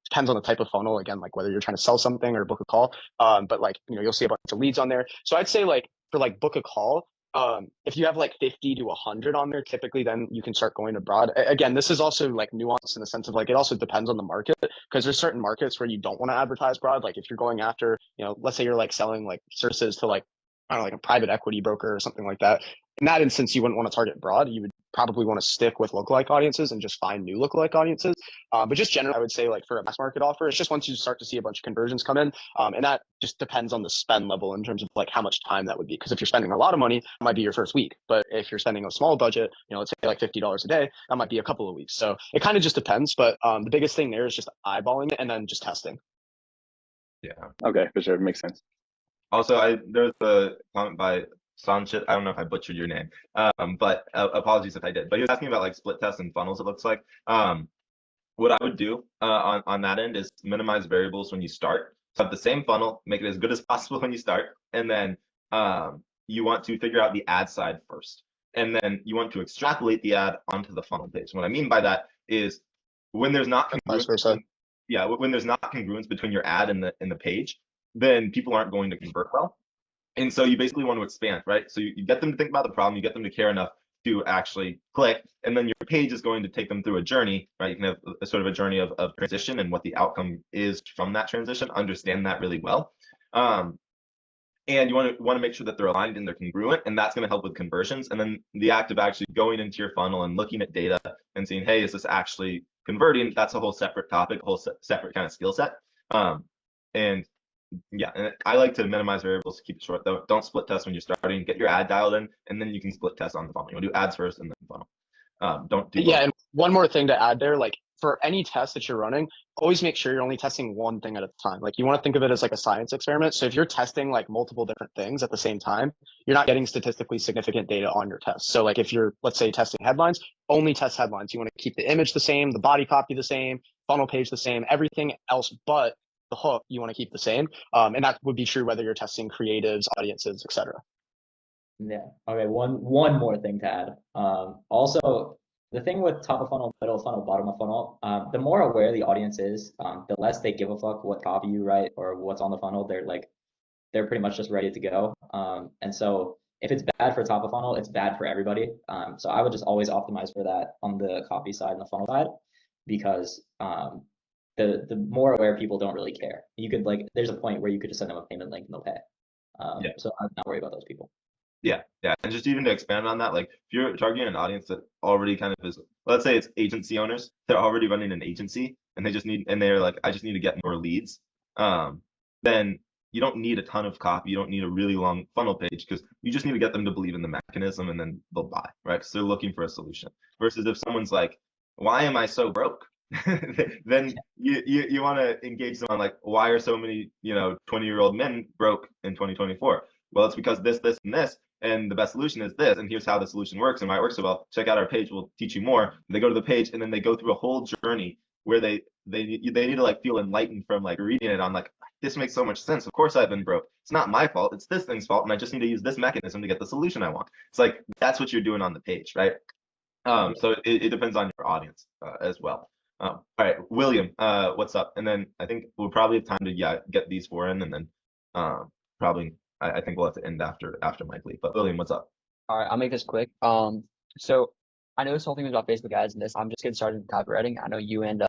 depends on the type of funnel, again, like whether you're trying to sell something or book a call. But like, you'll see a bunch of leads on there. So I'd say like for like book a call, if you have like 50 to 100 on there, typically then you can start going abroad. Again, this is also like nuanced in the sense of like, it also depends on the market, because there's certain markets where you don't want to advertise broad. Like if you're going after, let's say you're like selling like services to like, I don't know, like a private equity broker or something like that. In that instance, you wouldn't want to target broad. You would probably want to stick with lookalike audiences and just find new lookalike audiences. But just generally, I would say like for a mass market offer, it's just once you start to see a bunch of conversions come in, and that just depends on the spend level in terms of like how much time that would be. Because if you're spending a lot of money, it might be your first week. But if you're spending a small budget, let's say like $50 a day, that might be a couple of weeks. So it kind of just depends. But the biggest thing there is just eyeballing it and then just testing. Yeah. Okay, for sure, makes sense. Also, there's a comment by Sanchit. I don't know if I butchered your name, but apologies if I did. But he was asking about like split tests and funnels, it looks like. What I would do on that end is minimize variables when you start. So have the same funnel, make it as good as possible when you start, and then you want to figure out the ad side first, and then you want to extrapolate the ad onto the funnel page. What I mean by that is when there's not congruence, when there's not congruence between your ad and the page, then people aren't going to convert well. And so you basically want to expand, right? So you get them to think about the problem, you get them to care enough to actually click, and then your page is going to take them through a journey, right? You can have a sort of a journey of transition and what the outcome is from that transition, understand that really well. And you want to make sure that they're aligned and they're congruent, and that's going to help with conversions. And then the act of actually going into your funnel and looking at data and seeing, hey, is this actually converting? That's a whole separate topic, a whole separate kind of skill set. And yeah, and I like to minimize variables to keep it short though. Don't split test when you're starting. Get your ad dialed in, and then you can split test on the funnel. You want to do ads first and then funnel. Don't do both. Yeah, and one more thing to add there, like for any test that you're running, always make sure you're only testing one thing at a time. Like you want to think of it as like a science experiment. So if you're testing like multiple different things at the same time, you're not getting statistically significant data on your test. So like if you're, let's say, testing headlines, only test headlines. You want to keep the image the same, the body copy the same, funnel page the same, everything else but the hook you want to keep the same. And that would be true whether you're testing creatives, audiences, etc. Yeah. Okay. One more thing to add. Also, the thing with top of funnel, middle of funnel, bottom of funnel, the more aware the audience is, the less they give a fuck what copy you write or what's on the funnel. They're pretty much just ready to go. And so if it's bad for top of funnel, it's bad for everybody. So I would just always optimize for that on the copy side and the funnel side, because the more aware people don't really care. You could there's a point where you could just send them a payment link and they'll pay. Yeah. So I'm not worried about those people. Yeah, yeah. And just even to expand on that, like if you're targeting an audience that already kind of is, let's say it's agency owners, they're already running an agency and they're like, I just need to get more leads. Then you don't need a ton of copy. You don't need a really long funnel page because you just need to get them to believe in the mechanism and then they'll buy, right? Because they're looking for a solution. Versus if someone's like, why am I so broke? Then you want to engage them on like, why are so many, 20-year-old men broke in 2024? Well, it's because this, and this. And the best solution is this, and here's how the solution works and why it works so well. Check out our page, we'll teach you more. They go to the page and then they go through a whole journey where they need to like feel enlightened from like reading it on like, this makes so much sense. Of course I've been broke. It's not my fault, it's this thing's fault, and I just need to use this mechanism to get the solution I want. It's like that's what you're doing on the page, right? So it depends on your audience as well. All right, William, what's up? And then I think we'll probably have time to get these four in, and then probably I think we'll have to end after Mike Lee. But William, what's up? All right, I'll make this quick. So I know this whole thing was about Facebook ads and this. I'm just getting started in copywriting. I know you and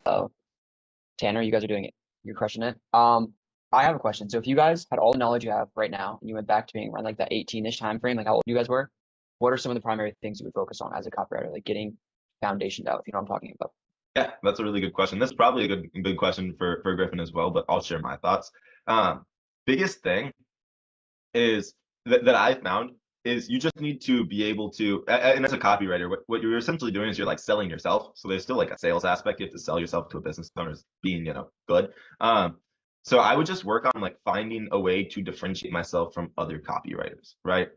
Tanner, you guys are doing it. You're crushing it. I have a question. So if you guys had all the knowledge you have right now and you went back to being around like that 18-ish time frame, like how old you guys were, what are some of the primary things you would focus on as a copywriter, like getting foundations out, if you know what I'm talking about? Yeah, that's a really good question. This is probably a good question for Griffin as well, but I'll share my thoughts. Biggest thing is that I found is you just need to be able to, and as a copywriter, what you're essentially doing is you're like selling yourself. So there's still like a sales aspect. You have to sell yourself to a business owner as being, good. So I would just work on like finding a way to differentiate myself from other copywriters, right?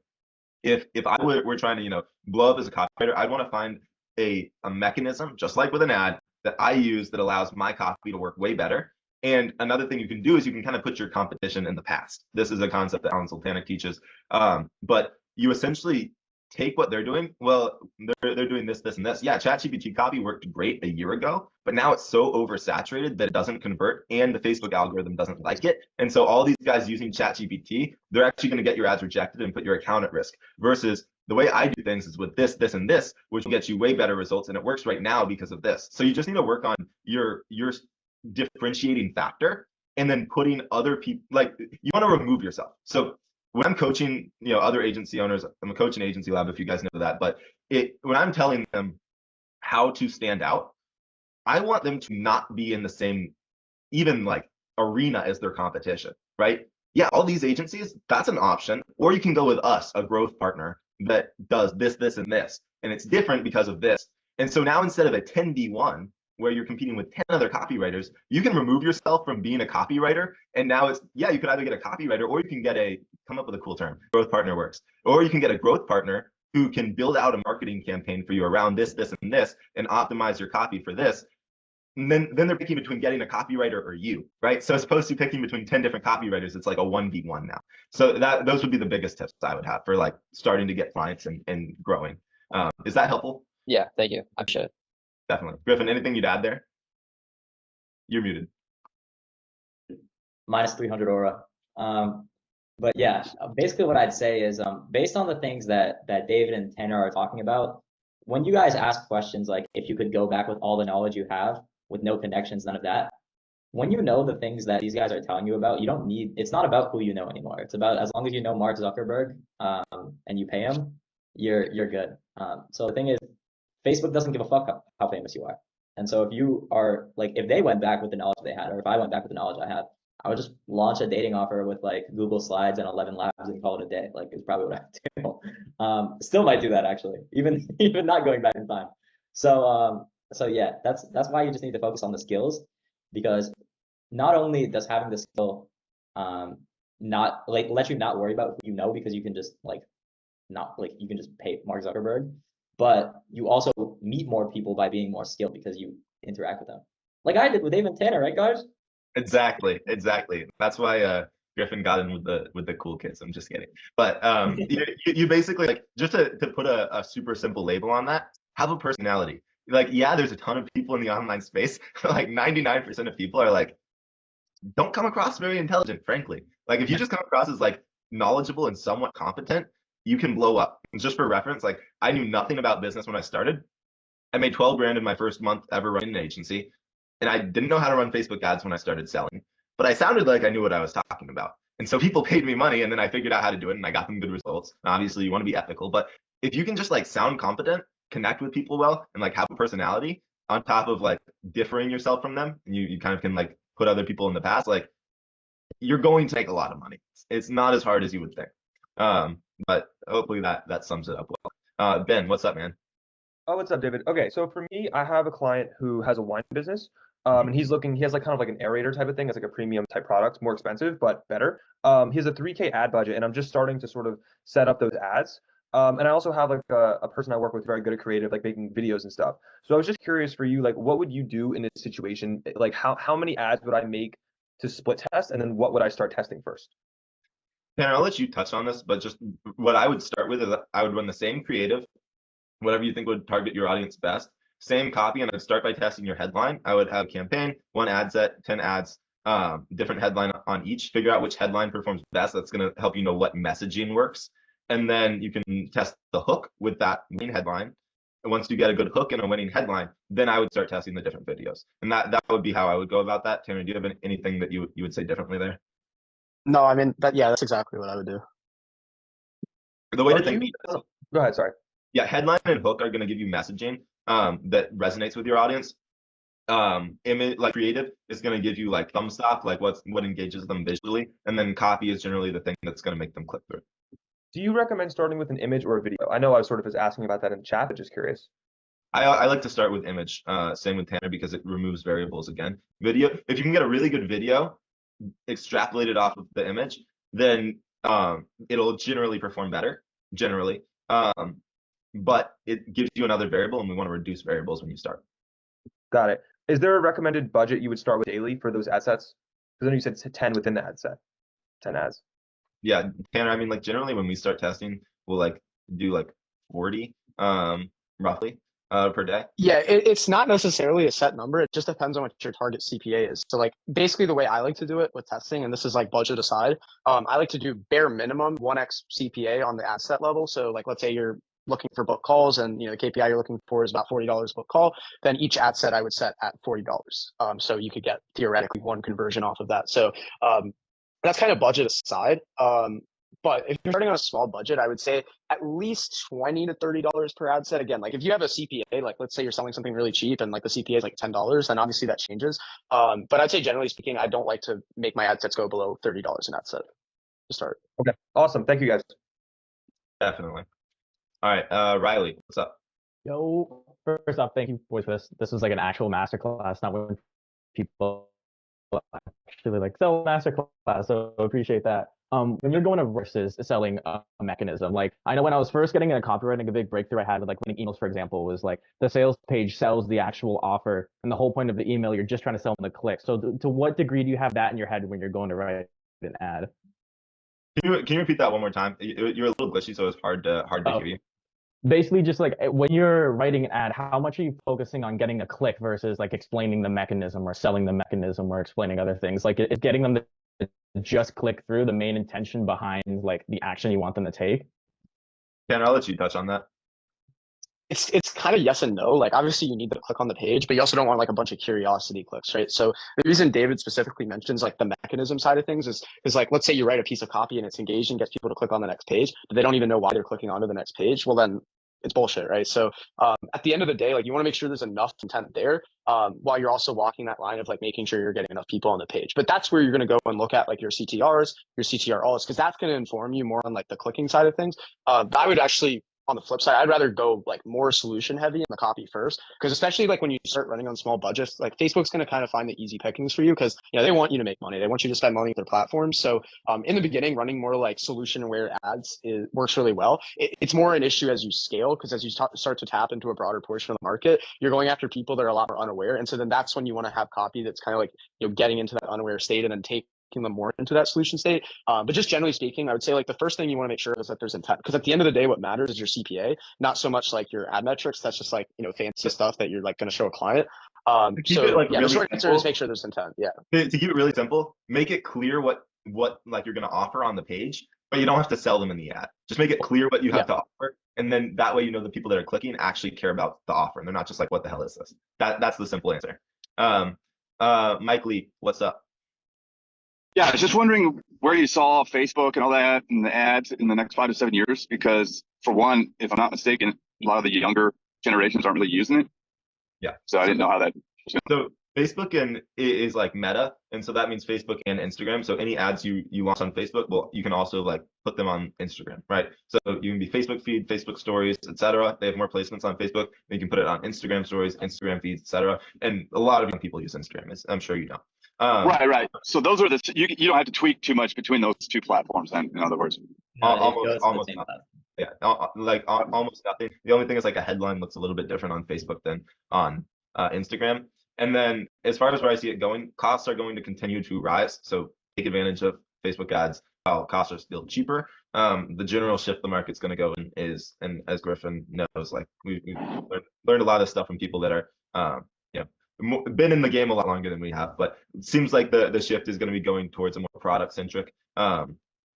If I were trying to, blow up as a copywriter, I'd want to find a mechanism, just like with an ad, that I use that allows my copy to work way better. And another thing you can do is you can kind of put your competition in the past. This is a concept that Alen Sultanic teaches. But you essentially take what they're doing. Well, they're doing this, and this. Yeah, ChatGPT copy worked great a year ago, but now it's so oversaturated that it doesn't convert, and the Facebook algorithm doesn't like it. And so all these guys using ChatGPT, they're actually going to get your ads rejected and put your account at risk. Versus the way I do things is with this, and this, which will get you way better results, and it works right now because of this. So you just need to work on your differentiating factor, and then putting other people, like you want to remove yourself. So when I'm coaching, other agency owners, I'm a coach in Agency Lab, if you guys know that, but when I'm telling them how to stand out, I want them to not be in the same, even like arena as their competition, right? Yeah, all these agencies, that's an option. Or you can go with us, a growth partner that does this, and this, and it's different because of this. And so now instead of a 10v1, where you're competing with 10 other copywriters, you can remove yourself from being a copywriter. And now you could either get a copywriter, or you can come up with a cool term, growth partner works. Or you can get a growth partner who can build out a marketing campaign for you around this, and this, and optimize your copy for this. And then they're picking between getting a copywriter or you, right? So as opposed to picking between 10 different copywriters, it's like a 1v1 now. So those would be the biggest tips I would have for like starting to get clients and growing. Is that helpful? Yeah, thank you. I'm sure. Definitely. Griffin, anything you'd add there? You're muted. Minus 300 aura. But yeah, basically what I'd say is based on the things that David and Tanner are talking about, when you guys ask questions like if you could go back with all the knowledge you have with no connections, none of that, when you know the things that these guys are telling you about, it's not about who you know anymore. It's about, as long as you know Mark Zuckerberg and you pay him, you're good. So the thing is, Facebook doesn't give a fuck how famous you are. And so if you are like, if they went back with the knowledge they had, or if I went back with the knowledge I had, I would just launch a dating offer with like Google Slides and 11 labs and call it a day. Like, it's probably what I do. Still might do that actually, even not going back in time. So yeah, that's why you just need to focus on the skills, because not only does having the skill not like let you not worry about who you know, because you can just like not like you can just pay Mark Zuckerberg, but you also meet more people by being more skilled because you interact with them, like I did with Dave and Tanner, right guys? Exactly. That's why Griffin got in with the cool kids. I'm just kidding. But you basically, like, just to put a super simple label on that, have a personality. Like, yeah, there's a ton of people in the online space. Like 99% of people are like, don't come across very intelligent, frankly. Like, if you just come across as like knowledgeable and somewhat competent, you can blow up. And just for reference, like, I knew nothing about business when I started. I made 12 grand in my first month ever running an agency. And I didn't know how to run Facebook ads when I started selling, but I sounded like I knew what I was talking about. And so people paid me money, and then I figured out how to do it, and I got them good results. And obviously, you want to be ethical, but if you can just like sound competent, connect with people well, and like have a personality on top of like differing yourself from them, and you kind of can like put other people in the past, like you're going to make a lot of money. It's not as hard as you would think. But hopefully that sums it up well. Ben, what's up, man? Oh, what's up, David? Okay, so for me, I have a client who has a wine business, and he has like kind of like an aerator type of thing. It's like a premium type product, more expensive but better. He has a 3K ad budget, and I'm just starting to sort of set up those ads. And I also have like a person I work with very good at creative, like making videos and stuff. So I was just curious for you, like, what would you do in this situation? Like, how many ads would I make to split test, and then what would I start testing first? Tanner, I'll let you touch on this, but just what I would start with is I would run the same creative, whatever you think would target your audience best. Same copy, and I'd start by testing your headline. I would have a campaign, 1 ad set, 10 ads, different headline on each. Figure out which headline performs best. That's going to help you know what messaging works. And then you can test the hook with that main headline. And once you get a good hook and a winning headline, then I would start testing the different videos. And that would be how I would go about that. Tanner, do you have anything that you would say differently there? No, I mean that's exactly what I would do. The way Are to think. you- Go ahead, sorry. Yeah, headline and hook are going to give you messaging that resonates with your audience. Image, like creative, is going to give you like thumbs up, like what engages them visually, and then copy is generally the thing that's going to make them click through. Do you recommend starting with an image or a video? I know I was sort of was asking about that in the chat, but just curious. I like to start with image. Same with Tanner because it removes variables again. Video, if you can get a really good video extrapolated off of the image, then it'll generally perform better. Generally. But it gives you another variable, and we want to reduce variables when you start. Got it. Is there a recommended budget you would start with daily for those ad sets? Because then you said 10 within the ad set, 10 ads. Yeah, Tanner, I mean, like generally when we start testing, we'll like do like 40 roughly per day. Yeah, it's not necessarily a set number. It just depends on what your target CPA is. So like basically the way I like to do it with testing, and this is like budget aside, I like to do bare minimum 1x CPA on the ad set level. So like let's say you're looking for book calls and the KPI you're looking for is about $40 book call, then each ad set I would set at $40. So you could get theoretically 1 conversion off of that. So that's kind of budget aside. But if you're starting on a small budget, I would say at least $20 to $30 per ad set. Again, like if you have a CPA, like let's say you're selling something really cheap and like the CPA is like $10, then obviously that changes. But I'd say generally speaking, I don't like to make my ad sets go below $30 an ad set to start. Okay, awesome. Thank you, guys. Definitely. All right, Riley, what's up? Yo, first off, thank you boys for this. This was like an actual masterclass, not when people actually like sell masterclass. So appreciate that. When you're going to versus selling a mechanism, like I know when I was first getting into copywriting, a big breakthrough I had with like running emails, for example, was like the sales page sells the actual offer, and the whole point of the email, you're just trying to sell them the click. So to what degree do you have that in your head when you're going to write an ad? Can you repeat that one more time? You're a little glitchy, so it's hard to hear you. Basically, just like when you're writing an ad, how much are you focusing on getting a click versus like explaining the mechanism or selling the mechanism or explaining other things? Like is getting them to just click through the main intention behind like the action you want them to take? Tanner, I'll let you touch on that. It's kind of yes and no. Like obviously you need to click on the page, but you also don't want like a bunch of curiosity clicks, right? So the reason David specifically mentions like the mechanism side of things is like, let's say you write a piece of copy and it's engaged and gets people to click on the next page, but they don't even know why they're clicking onto the next page. Well, then it's bullshit, right? So at the end of the day, like you want to make sure there's enough intent there while you're also walking that line of like making sure you're getting enough people on the page. But that's where you're going to go and look at like your CTRs, your CTRLs, because that's going to inform you more on like the clicking side of things. I would actually, on the flip side, I'd rather go like more solution heavy in the copy first, because especially like when you start running on small budgets, like Facebook's going to kind of find the easy pickings for you because they want you to make money. They want you to spend money with their platforms. So in the beginning, running more like solution aware ads works really well. It's more an issue as you scale, because as you start to tap into a broader portion of the market, you're going after people that are a lot more unaware. And so then that's when you want to have copy that's kind of like getting into that unaware state and then taking them more into that solution state. But just generally speaking, I would say like the first thing you want to make sure is that there's intent, because at the end of the day, what matters is your CPA, not so much like your ad metrics. That's just like, fancy stuff that you're like going to show a client. To keep it, like, the really short answer simple, is make sure there's intent. Yeah. To keep it really simple, make it clear what like you're going to offer on the page, but you don't have to sell them in the ad. Just make it clear what you have to offer. And then that way, the people that are clicking actually care about the offer, and they're not just like, what the hell is this? That's the simple answer. Mike Lee, what's up? Yeah, I was just wondering where you saw Facebook and all that and the ads in the next 5 to 7 years, because for one, if I'm not mistaken, a lot of the younger generations aren't really using it. Yeah. So I didn't know how that was going. So Facebook is like Meta, and so that means Facebook and Instagram. So any ads you launch on Facebook, well, you can also like put them on Instagram, right? So you can be Facebook feed, Facebook stories, etc. They have more placements on Facebook. You can put it on Instagram stories, Instagram feeds, etc. And a lot of young people use Instagram, as I'm sure you know. Right. So those are you don't have to tweak too much between those two platforms then, in other words. No, it goes to the almost same nothing. platform. Yeah, almost nothing. The only thing is like a headline looks a little bit different on Facebook than on Instagram. And then as far as where I see it going, costs are going to continue to rise. So take advantage of Facebook ads while costs are still cheaper. The general shift the market's going to go in is, and as Griffin knows, like we've learned a lot of stuff from people that are, been in the game a lot longer than we have. But it seems like the shift is going to be going towards a more product centric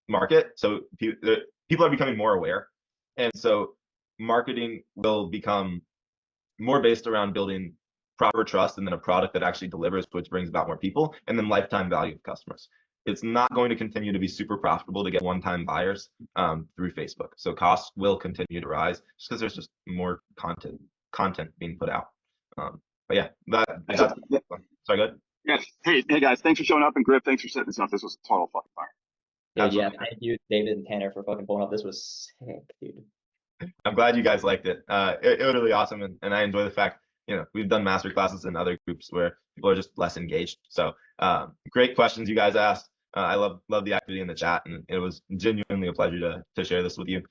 market. So people are becoming more aware, and so marketing will become more based around building proper trust and then a product that actually delivers, which brings about more people, and then lifetime value of customers. It's not going to continue to be super profitable to get one-time buyers through Facebook. So costs will continue to rise just because there's just more content being put out. But yeah, that's sorry, good. Yes. Hey guys, thanks for showing up, and Griff, thanks for setting this up. This was a total fucking fire. Dude, yeah, thank you, David and Tanner, for fucking pulling up. This was sick, dude. I'm glad you guys liked it. It was really awesome, and I enjoy the fact, we've done master classes in other groups where people are just less engaged. So great questions you guys asked. I love the activity in the chat, and it was genuinely a pleasure to share this with you.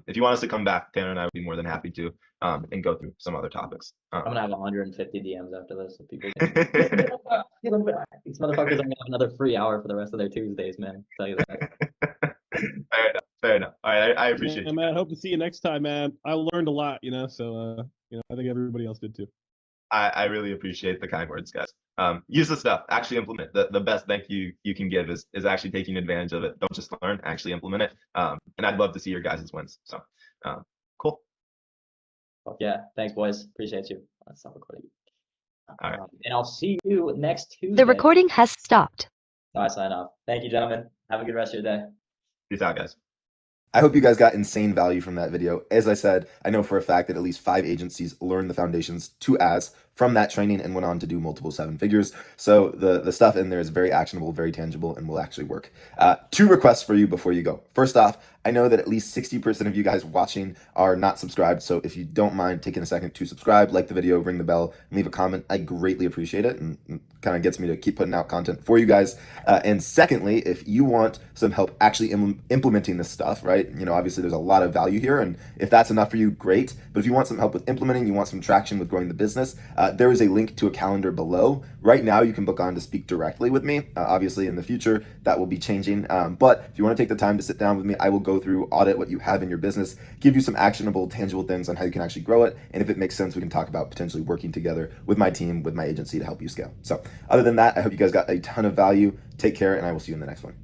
If you want us to come back, Tanner and I would be more than happy to and go through some other topics. I'm gonna have 150 DMs after this, so people can these motherfuckers are gonna have another free hour for the rest of their Tuesdays, man. I'll tell you that. Fair enough. All right, I appreciate Yeah, you. man. Hope to see you next time, man. I learned a lot, so I think everybody else did too. I really appreciate the kind words, guys. Use the stuff, actually implement. The best thank you can give is actually taking advantage of it. Don't just learn, actually implement it. And I'd love to see your guys' wins. So cool. Yeah, thanks, boys. Appreciate you. Let's stop recording. All right. And I'll see you next Tuesday. The recording has stopped. I sign off. Thank you, gentlemen. Have a good rest of your day. Peace out, guys. I hope you guys got insane value from that video. As I said, I know for a fact that at least 5 agencies learned the foundations to ads from that training and went on to do multiple 7 figures. So the stuff in there is very actionable, very tangible, and will actually work. 2 requests for you before you go. First off, I know that at least 60% of you guys watching are not subscribed. So if you don't mind taking a second to subscribe, like the video, ring the bell, and leave a comment, I greatly appreciate it, and kind of gets me to keep putting out content for you guys. And secondly, if you want some help actually implementing this stuff, right? Obviously there's a lot of value here, and if that's enough for you, great. But if you want some help with implementing, you want some traction with growing the business, there is a link to a calendar below. Right now, you can book on to speak directly with me. Obviously, in the future, that will be changing. But if you want to take the time to sit down with me, I will go through, audit what you have in your business, give you some actionable, tangible things on how you can actually grow it. And if it makes sense, we can talk about potentially working together with my team, with my agency to help you scale. So other than that, I hope you guys got a ton of value. Take care, and I will see you in the next one.